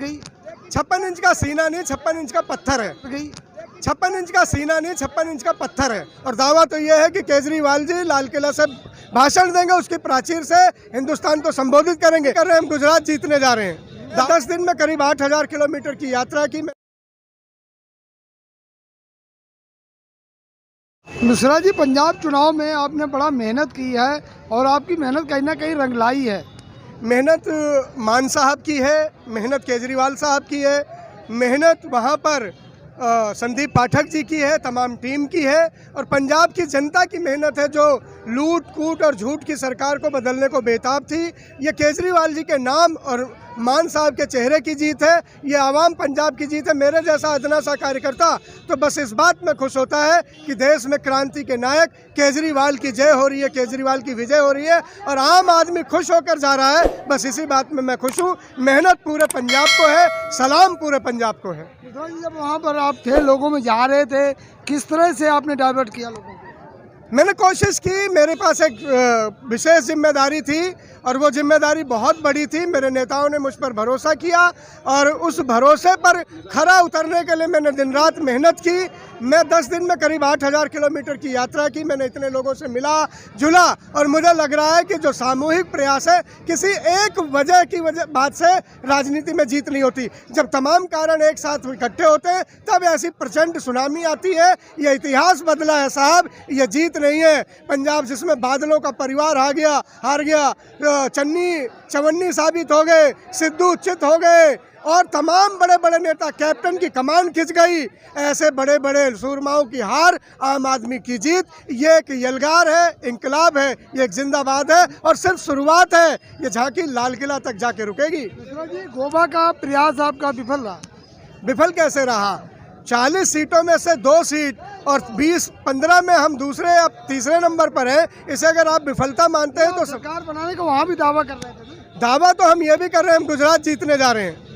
56 inch का सीना नहीं, 56 इंच का पत्थर है। 56 इंच का सीना नहीं, 56 इंच का पत्थर है। और दावा तो यह है कि केजरीवाल जी लाल किला से भाषण देंगे, उसकी प्राचीर से हिंदुस्तान को संबोधित करेंगे। कर रहे हैं, हम गुजरात जीतने जा रहे हैं। 10 दिन में करीब 8000 किलोमीटर की यात्रा की। मिश्रा जी, पंजाब चुनाव में आपने बड़ा मेहनत की है और आपकी मेहनत कहीं ना कहीं रंग लाई है। मेहनत मान साहब की है, मेहनत केजरीवाल साहब की है, मेहनत वहाँ पर संदीप पाठक जी की है, तमाम टीम की है, और पंजाब की जनता की मेहनत है जो लूट कूट और झूठ की सरकार को बदलने को बेताब थी। ये केजरीवाल जी के नाम और मान साहब के चेहरे की जीत है, ये आवाम पंजाब की जीत है। मेरे जैसा अदना सा कार्यकर्ता तो बस इस बात में खुश होता है कि देश में क्रांति के नायक केजरीवाल की जय हो रही है, केजरीवाल की विजय हो रही है, और आम आदमी खुश होकर जा रहा है। बस इसी बात में मैं खुश हूँ। मेहनत पूरे पंजाब को है, सलाम पूरे पंजाब को है। जब वहाँ पर आप थे, लोगों में जा रहे थे, किस तरह से आपने डाइवर्ट किया लोगों को? मैंने कोशिश की, मेरे पास एक विशेष जिम्मेदारी थी और वो जिम्मेदारी बहुत बड़ी थी। मेरे नेताओं ने मुझ पर भरोसा किया और उस भरोसे पर खरा उतरने के लिए मैंने दिन रात मेहनत की। मैं 10 दिन में करीब 8000 किलोमीटर की यात्रा की। मैंने इतने लोगों से मिला जुला और मुझे लग रहा है कि जो सामूहिक प्रयास है, किसी एक वजह की बात से राजनीति में जीत नहीं होती। जब तमाम कारण एक साथ इकट्ठे होते हैं तब ऐसी प्रचंड सुनामी आती है। ये इतिहास बदला है साहब, ये जीत नहीं है। पंजाब जिसमें बादलों का परिवार हार गया, चन्नी चवन्नी साबित हो गए, सिद्धू चित हो गए और तमाम बड़े बड़े नेता, कैप्टन की कमान खिंच गई। ऐसे बड़े बड़े सूरमाओं की हार, आम आदमी की जीत। ये एक यलगार है, इंकलाब है, ये एक जिंदाबाद है और सिर्फ शुरुआत है। ये झांकी लाल किला तक जाके रुकेगी। गोवा का प्रयास आपका विफल रहा। विफल कैसे रहा? 40 सीटों में से 2 सीट और 20-15 में हम दूसरे या तीसरे नंबर पर हैं। इसे अगर आप विफलता मानते हैं तो सरकार बनाने का वहाँ भी दावा कर रहे थे। दावा तो हम ये भी कर रहे हैं, हम गुजरात जीतने जा रहे हैं।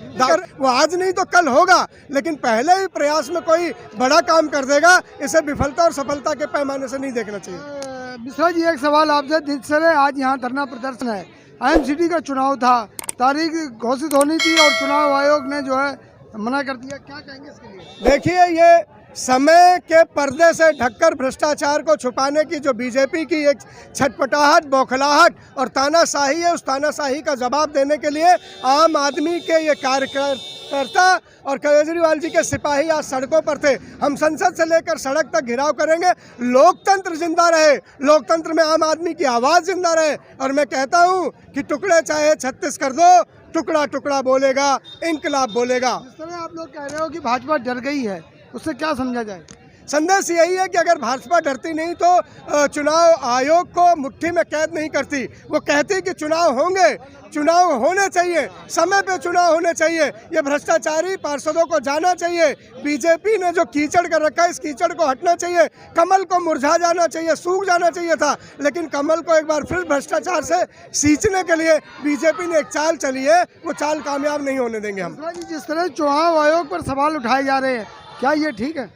वो आज नहीं तो कल होगा, लेकिन पहले ही प्रयास में कोई बड़ा काम कर देगा। इसे विफलता और सफलता के पैमाने से नहीं देखना चाहिए। मिश्रा जी, एक सवाल आपसे। दिनसरे आज यहाँ धरना प्रदर्शन है, IMCD का चुनाव था, तारीख घोषित होनी थी और चुनाव आयोग ने जो है मना कर दिया, क्या कहेंगे इसके लिए? देखिए, ये समय के पर्दे से ढककर भ्रष्टाचार को छुपाने की जो बीजेपी की एक छटपटाहट, बौखलाहट और तानाशाही है, उस तानाशाही का जवाब देने के लिए आम आदमी के ये कार्यकर्ता और केजरीवाल जी के सिपाही आज सड़कों पर थे। हम संसद से लेकर सड़क तक घेराव करेंगे। लोकतंत्र जिंदा रहे, लोकतंत्र में आम आदमी की आवाज़ जिंदा रहे। और मैं कहता हूँ कि टुकड़े चाहे 36 कर दो, टुकड़ा टुकड़ा बोलेगा, इनकलाब बोलेगा। जिस तरह आप लोग कह रहे हो कि भाजपा डर गई है, उससे क्या समझा जाए? संदेश यही है कि अगर भाजपा डरती नहीं तो चुनाव आयोग को मुट्ठी में कैद नहीं करती। वो कहती कि चुनाव होंगे, चुनाव होने चाहिए, समय पे चुनाव होने चाहिए, ये भ्रष्टाचारी पार्षदों को जाना चाहिए। बीजेपी ने जो कीचड़ कर रखा है, इस कीचड़ को हटना चाहिए। कमल को मुरझा जाना चाहिए, सूख जाना चाहिए था, लेकिन कमल को एक बार फिर भ्रष्टाचार से सींचने के लिए बीजेपी ने एक चाल चली है। वो चाल कामयाब नहीं होने देंगे हम। जिस तरह चुनाव आयोग पर सवाल उठाए जा रहे हैं, क्या ये ठीक है?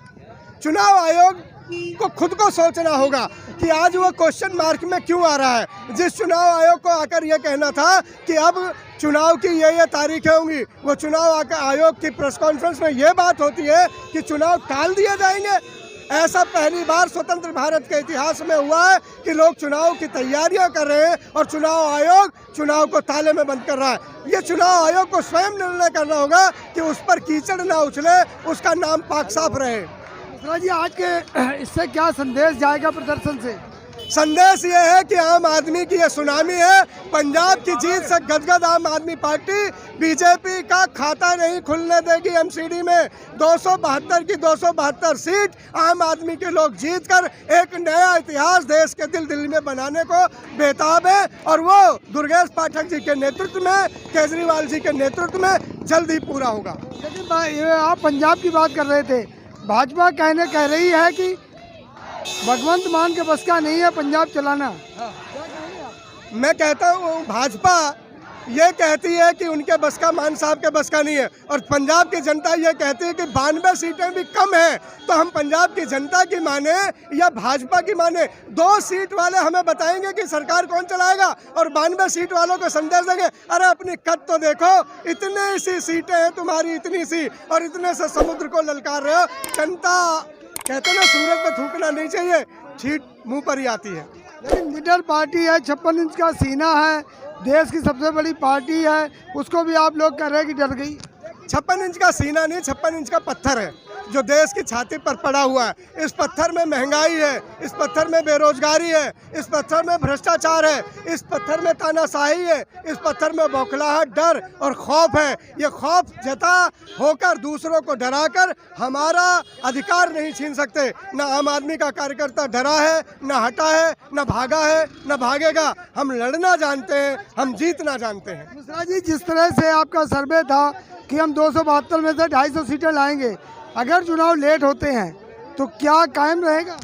चुनाव आयोग को खुद को सोचना होगा कि आज वो क्वेश्चन मार्क में क्यों आ रहा है। जिस चुनाव आयोग को आकर ये कहना था कि अब चुनाव की ये तारीखें होंगी, वो चुनाव आयोग की प्रेस कॉन्फ्रेंस में ये बात होती है कि चुनाव टाल दिए जाएंगे। ऐसा पहली बार स्वतंत्र भारत के इतिहास में हुआ है कि लोग चुनाव की तैयारियां कर रहे हैं और चुनाव आयोग चुनाव को ताले में बंद कर रहा है। ये चुनाव आयोग को स्वयं निर्णय करना होगा कि उस पर कीचड़ ना उछले, उसका नाम पाक साफ रहे। जी, आज के इससे क्या संदेश जाएगा प्रदर्शन से? संदेश ये है कि आम आदमी की ये सुनामी है। पंजाब की जीत से गदगद आम आदमी पार्टी बीजेपी का खाता नहीं खुलने देगी। MCD में 272 की 272 सीट आम आदमी के लोग जीतकर एक नया इतिहास देश के दिल में बनाने को बेताब है और वो दुर्गेश पाठक जी के नेतृत्व में, केजरीवाल जी के नेतृत्व में जल्द ही पूरा होगा। लेकिन आप पंजाब की बात कर रहे थे, भाजपा कह रही है कि भगवंत मान के बस का नहीं है पंजाब चलाना। मैं कहता हूँ भाजपा ये कहती है कि उनके बस का, मान साहब के बस का नहीं है, और पंजाब की जनता ये कहती है कि 92 सीटें भी कम हैं। तो हम पंजाब की जनता की माने या भाजपा की माने? 2 सीट वाले हमें बताएंगे कि सरकार कौन चलाएगा, और 92 सीट वालों को संदेश देंगे अरे अपनी कद तो देखो, इतनी सी सीटें हैं तुम्हारी, इतनी सी, और इतने से समुद्र को ललकार रहे हो। जनता कहते ना, सूरज पे थूकना नहीं चाहिए, छीट मुंह पर ही आती है। लेकिन लीडर पार्टी है, 56 इंच का सीना है, देश की सबसे बड़ी पार्टी है, उसको भी आप लोग कह रहे हैं कि डर गई। 56 इंच का सीना नहीं, 56 इंच का पत्थर है जो देश की छाती पर पड़ा हुआ है। इस पत्थर में महंगाई है, इस पत्थर में बेरोजगारी है, इस पत्थर में भ्रष्टाचार है, इस पत्थर में तानाशाही है, इस पत्थर में बौखलाहट, डर और खौफ है। ये खौफ जता होकर दूसरों को डराकर हमारा अधिकार नहीं छीन सकते। न आम आदमी का कार्यकर्ता डरा है, न हटा है, न भागा है, न भागेगा। हम लड़ना जानते हैं, हम जीतना जानते हैं। मिश्रा जी, जिस तरह से आपका सर्वे था कि हम 272 में से 250 सीटें लाएंगे, अगर चुनाव लेट होते हैं तो क्या कायम रहेगा?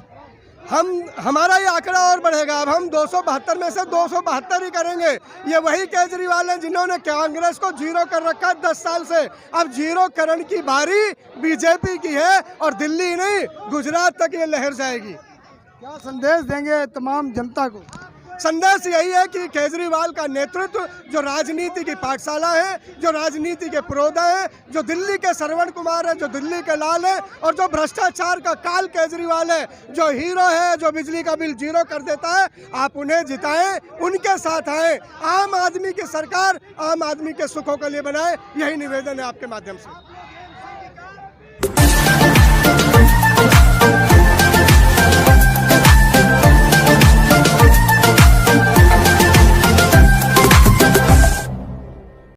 हमारा ये आंकड़ा और बढ़ेगा। अब हम 272 में से 272 ही करेंगे। ये वही केजरीवाल हैं जिन्होंने कांग्रेस को जीरो कर रखा 10 साल से। अब जीरो करण की बारी बीजेपी की है, और दिल्ली नहीं, गुजरात तक ये लहर जाएगी। क्या संदेश देंगे तमाम जनता को? संदेश यही है कि केजरीवाल का नेतृत्व, जो राजनीति की पाठशाला है, जो राजनीति के पुरोधा है, जो दिल्ली के श्रवण कुमार है, जो दिल्ली के लाल है, और जो भ्रष्टाचार का काल केजरीवाल है, जो हीरो है, जो बिजली का बिल जीरो कर देता है, आप उन्हें जिताएं, उनके साथ आए। आम आदमी की सरकार आम आदमी के सुखों के लिए बनाए, यही निवेदन है आपके माध्यम से।